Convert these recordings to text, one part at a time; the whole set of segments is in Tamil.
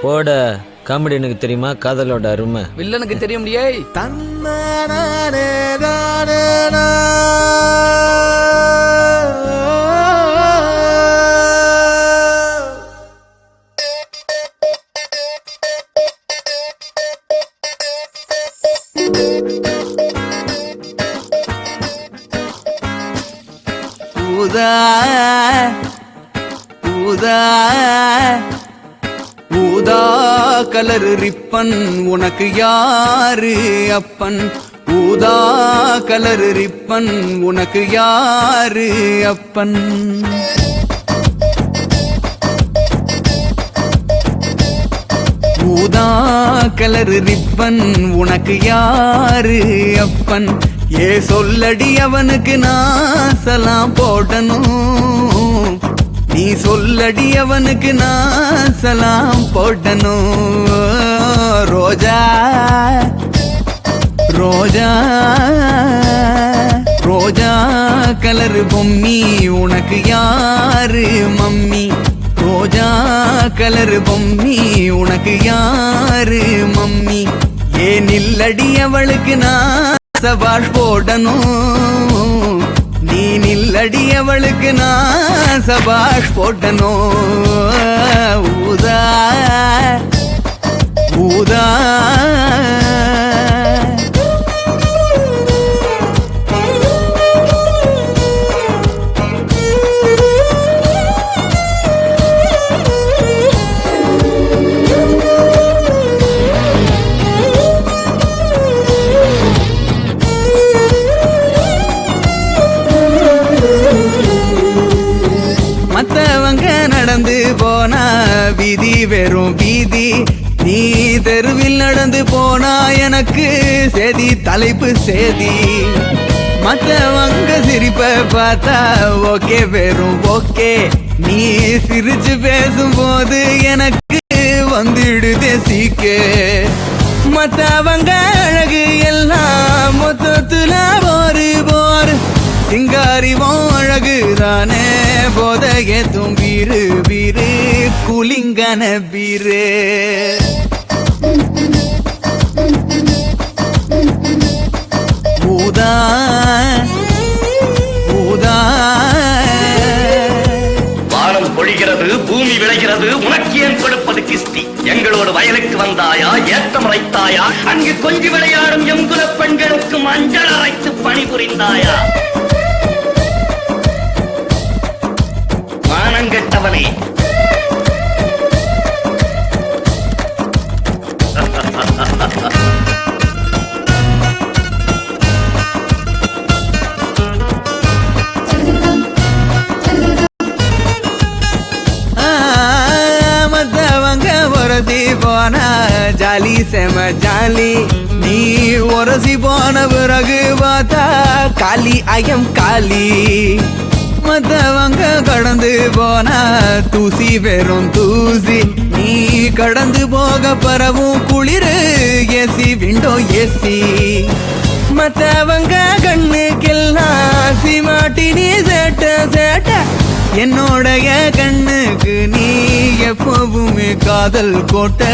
போட காமெடி எனக்கு தெரியுமா காதலோட அருமை வில்லனுக்கு தெரிய முடியே ஊதா ஊதா ஊதா கலர் ரிப்பன் உனக்கு யாரு அப்பன் ஊதா கலர் ரிப்பன் உனக்கு யாரு அப்பன் ஊதா கலர் ரிப்பன் உனக்கு யாரு அப்பன் ஏ சொல்லடி அவனுக்கு நான் சலாம் போடணும் நீ சொல்லடி அவனுக்கு நான் சலாம் போடணும் ரோஜா ரோஜா ரோஜா கலர் பொம்மி உனக்கு யாரு மம்மி ரோஜா கலர் பொம்மி உனக்கு யாரு மம்மி ஏ நில்லடி அவளுக்கு நான் சபாஷ் போடணும் நீ நில்லடி அவளுக்கு நான் சபாஷ் போடணும் ஊதா ஊதா மத்தவங்க நடந்து போனா வீதி வெறும் வீதி நீ தெருவில் நடந்து போனா எனக்கு சேதி தலைப்பு சேதி மத்தவங்க சிரிப்ப பார்த்தா ஓகே வெறும் ஓகே நீ சிரிச்சு பேசும்போது எனக்கு வந்துடுதே சீக்கே மத்தவங்க அழகு எல்லாம் மொத்தத்துல ஒரு போர் சிங்காரிவும் அழகுதானே போதைய தும்பீரு பீரு குலிங்கன பீரு ஊதா ஊதா வானம் பொழிகிறது பூமி விளைகிறது உனக்கு ஏன் கொடுப்பது கிஸ்தி எங்களோடு வயலுக்கு வந்தாயா ஏத்தம் அரைத்தாயா அங்கு கொஞ்சி விளையாடும் எங்குல பெண்களுக்கு மஞ்சள் அரைத்து பணிபுரிந்தாயா மானங்கெட்டவனே மத்தவங்க உரசி போனா ஜாலி செம ஜாலி நீ உரசி போன பிறகு பார்த்தா காலி ஐயம் காலி மத்தவங்க கடந்து போனா தூசி வெறும் தூசி நீ கடந்து போக பரவும் குளிரு ஏசி விண்டோ ஏசி மத்தவங்க கண்ணுக்கெல்லாம் சிமாட்டி நீ சேட்ட சேட்ட என்னோடைய கண்ணுக்கு நீ எப்பவுமே காதல் கோட்டை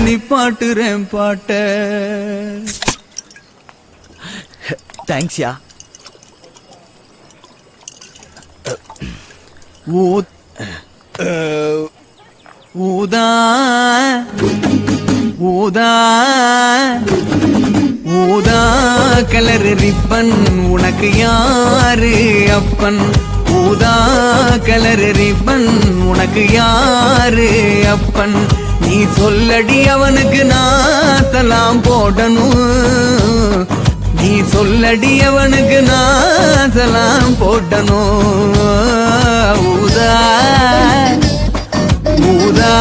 நீ பாட்டுறேன் பாட்ட தேங்க்ஸ்யா ஊதா ஊதா ஊதா கலர் ரிப்பன் உனக்கு யாரு அப்பன் ஊதா கலர் ரிப்பன் உனக்கு யாரு அப்பன் நீ சொல்லடி அவனுக்கு நான் சலாம் போடணும் நீ சொல்லடி அவனுக்கு நான் சலாம் போடணும் ஊதா ஊதா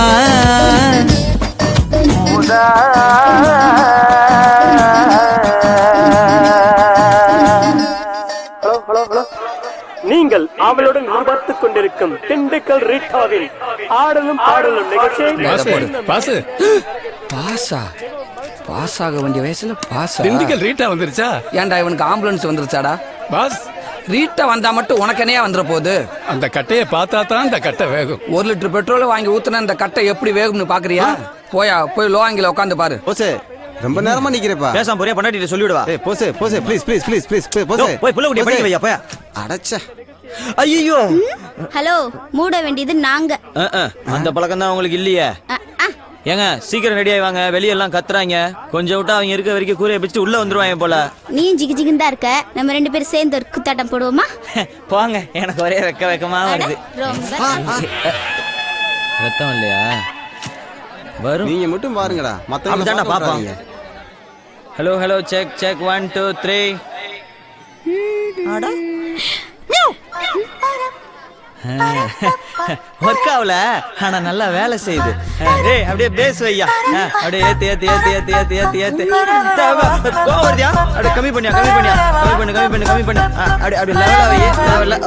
ஊதா நீங்கள் அவளுடன் எதிர்பார்த்துக் கொண்டிருக்கும் திண்டுக்கல் ரீட்டாவில் ஆடலும் பாடலும் நிகழ்ச்சியை பாசா பாஸ் ஆக வேண்டிய வயசுல பாஸ் திண்டுக்கல் ரீட்டா வந்துருச்சா? ஏன்டா இவனுக்கு ஆம்புலன்ஸ் வந்துருச்சாடா? பாஸ் ரீட்டா வந்தா மட்டும் உனக்கு என்னையா வந்துட போகுது? அந்த கட்டையை பார்த்தா தான் அந்த கட்டை வேகும். 1 லிட்டர் பெட்ரோல் வாங்கி ஊத்துனா இந்த கட்டை எப்படி வேகும்னு பாக்குறியா? போய் லோவாங்கில உட்காந்து பாரு. போசே ரொம்ப நேரமா நிக்கிறேப்பா. பேசாம போறியா பண்ணாட்டி சொல்லிவிடுவா. ஏய் போசே போசே ப்ளீஸ் ப்ளீஸ் ப்ளீஸ் ப்ளீஸ் போசே போய் புள்ள குடிய படிக்க வையா போய். அடச்சே. ஐயோ ஹலோ, மூட வேண்டியது நாங்க. அந்த பழக்கம் தான் உங்களுக்கு இல்லையே. ஏங்க சீக்கிரம் ரெடி ஆயிவாங்க, வெளியெல்லாம் கத்துறாங்க. கொஞ்சம் விட்டா அவங்க இருக்க வரைக்கும் கூரையை பிடிச்சிட்டு உள்ள வந்துருவாங்க போல. நீயும் ஜிகு ஜிகுன்னு தான் இருக்க. நம்ம 2 பேரும் சேர்ந்து ஒரு குத்தாட்டம் போடுவோமா? போங்க, எனக்கு ஒரே வெக்கமா வருது. ரொம்ப வெக்கம் இல்லையா? வரும், நீங்க மட்டும் பாருங்கடா. மத்தவங்க அப்படிதான் பாப்பாங்க. Hello hello check check 1 2 3. Work ஆகல, ஆனா நல்லா வேலை செய்யுது. டேய் அப்படியே பேஸ் வையா. அப்படியே ஏத்து ஏத்து ஏத்து ஏத்து ஏத்து ஏத்து ஏத்து. கோவம் வருதியா? அப்படியே கம்மி பண்ணியா கம்மி பண்ணியா கம்மி பண்ணு கம்மி பண்ணு கம்மி பண்ணு. அப்படியே அப்படியே லெவலா வை லெவலா.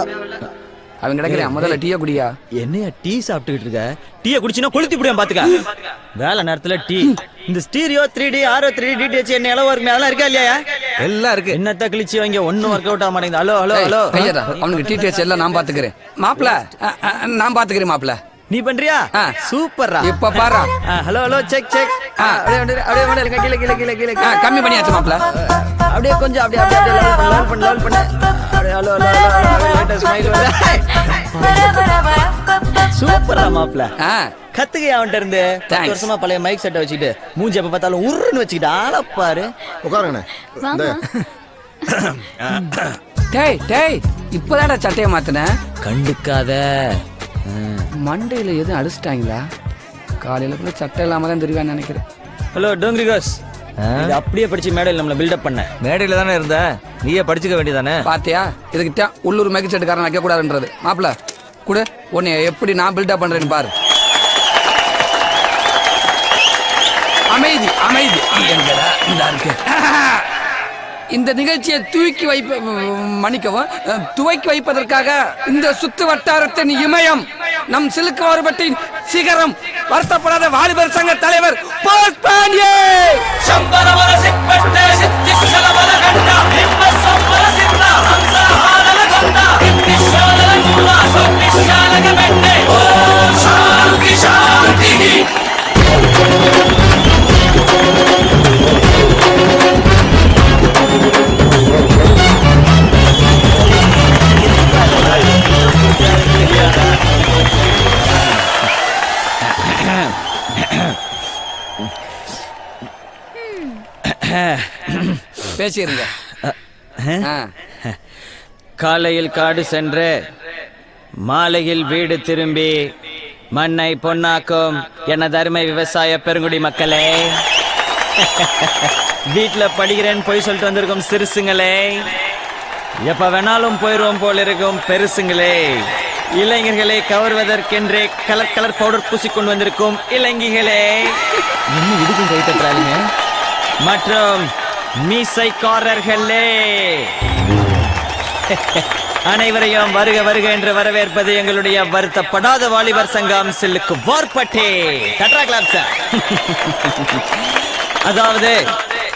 அவன் கிடக்குறேன், முதல்ல டீயை குடியா. என்னையா டீ சாப்பிட்டுக்கிட்டு இருக்க? டீயை குடிச்சினா கொளுத்தி புடியா பாத்துக்க. வேலை நேரத்துல டீ. இந்த stereo 3D RO 3D DTH என்ன அளவு இருக்கு, அதெல்லாம் இருக்கா இல்லையா? எல்லாம் இருக்கு. என்னத்த கிழிச்சு வாங்க, ஒன்னும் ஒர்க் அவுட் ஆக மாட்டேங்குது. Hello hello hello. கையடா, அவனுக்கு டீட்டெயில்ஸ் எல்லாம் நான் பாத்துக்கிறேன். மாப்ள நான் பாத்துக்கிறேன் மாப்ள. நீ பண்றியா? சூப்பர்ரா. இப்ப பாரு. Hello hello check check. அப்படியே அப்படியே அப்படியே கீழ கீழ கீழ கீழ. கம்மி பண்ணியாச்சு மாப்ள. அப்படியே கொஞ்சம் அப்படியே அப்படியே லெவல் பண்ணு. அப்படியே hello hello hello latest smile வர. சூப்பரா மாப்ள. கத்துக்க அவன்கிட்ட இருந்து. 10 வருஷமா பழைய மைக் செட்டை வச்சுக்கிட்டு மூஞ்சி எப்ப பார்த்தாலும் உருன்னு வச்சுக்கிட்டு ஆள பாரு. உட்காருங்கண்ணே. டேய் டேய், இப்பதான்டா சட்டையை மாத்தின. கண்டுக்காத. மண்டையில எதுவும் அடிச்சிட்டாங்களா? காலையில கூட சட்டை இல்லாம தான் தெரிவான்னு நினைக்கிறேன். ஹலோ டோங்கிரி கோஸ். இது அப்படியே படிச்சு மேடையில் நம்மள பில்டப் பண்ண. மேடையில தானே இருந்த, நீயே படிச்சுக்க வேண்டியதானே. பாத்தியா, இதுக்கிட்ட உள்ளூர் மேக்கப் செட்டுக்காரன் வைக்க கூடாதுன்றது. மாப்பிள்ள கூட உன்னை எப்படி நான் பில்டப் பண்றேன்னு பாரு. அமைதி அமைதி. இந்த நிகழ்ச்சியை துவக்கி வைப்பதற்காக இந்த சுத்து வட்டாரத்தின் இமயம், நம் சிலுக்கு மாறுபட்டின் சிகரம், வருத்தப்படாத வாலிபர் சங்க தலைவர் போஸ் பாண்டியே. பேசிருங்க. காலையில் காடு சென்று மாலையில் வீடு திரும்பி மண்ணை பொன்னாக்கும் எனது அருமை விவசாய பெருங்குடி மக்களே, வீட்டுல படிக்கிறேன்னு போய் சொல்லிட்டு வந்திருக்கும் சிறுசுங்களே, எப்ப வேணாலும் போயிருவோம் போல் இருக்கும் பெருசுங்களே, இளைஞர்களை கவர்வதற்கென்றே கலர் கலர் பவுடர் பூசிக்கொண்டு வந்திருக்கும் இளைஞர்களே, இன்னும் இதுக்கும் கை தட்டுறாங்க, மற்றும் மீசைக்காரர்களே, அனைவரையும் வருக வருக என்று வரவேற்பது எங்களுடைய வருத்தப்படாத வாலிபர் சங்கம் சில்லுக்கு வார்பட்டே. அதாவது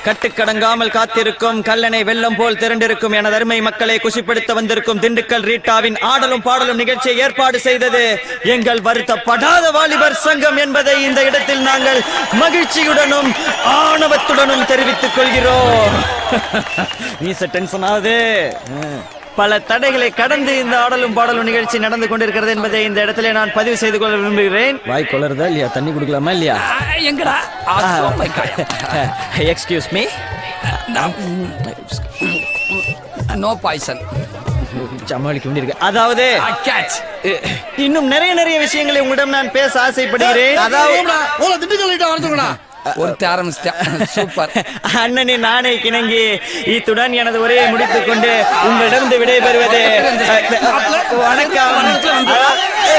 கட்டுக்கடங்காமல் காத்திருக்கும் கல்லணை வெள்ளம் போல் திரண்டிருக்கும் எனது அருமை மக்களை குஷிப்படுத்த வந்திருக்கும் திண்டுக்கல் ரீட்டாவின் ஆடலும் பாடலும் நிகழ்ச்சியை ஏற்பாடு செய்தது எங்கள் வருத்தப்படாத வாலிபர் சங்கம் என்பதை இந்த இடத்தில் நாங்கள் மகிழ்ச்சியுடனும் ஆணவத்துடனும் தெரிவித்துக் கொள்கிறோம். டென்ஷன் ஆகுது. பல தடைகளை கடந்து இந்த ஆடலும் பாடலும் நிகழ்ச்சி நடந்து கொண்டிருக்கிறது என்பதை இந்த இடத்துல நான் பதிவு செய்து கொள்ள விரும்புகிறேன். வாய் கொளருதா இல்லையா? தண்ணி குடிக்கலாமா இல்லையா? எங்கடா? Excuse me. No poison. சமாளிக்க வேண்டியிருக்கு. அதாவது இன்னும் நிறைய விஷயங்களை உங்களிடம் நான் பேச ஆசைப்படுகிறேன். ஒருத்த ஆரம்பிச்சிட்டேன். சூப்பர். அண்ணனே நானே கிணங்கி இத்துடன் எனது உரையை முடித்துக் கொண்டு உங்களிடம் விடைபெறுவது வணக்கம்.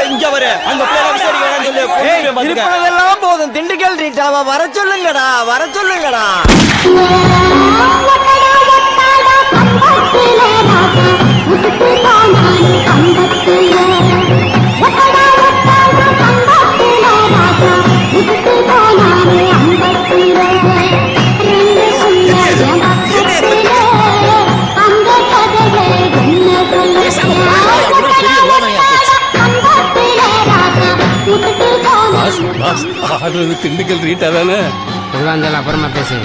இங்க வர அந்த போதும். திண்டுக்கல் ரீட்டாவா வர சொல்லுங்கடா, வர சொல்லுங்கடா. அந்த கதையை திண்டுக்கல் ரீட்டா தானே அப்புறமா பேசு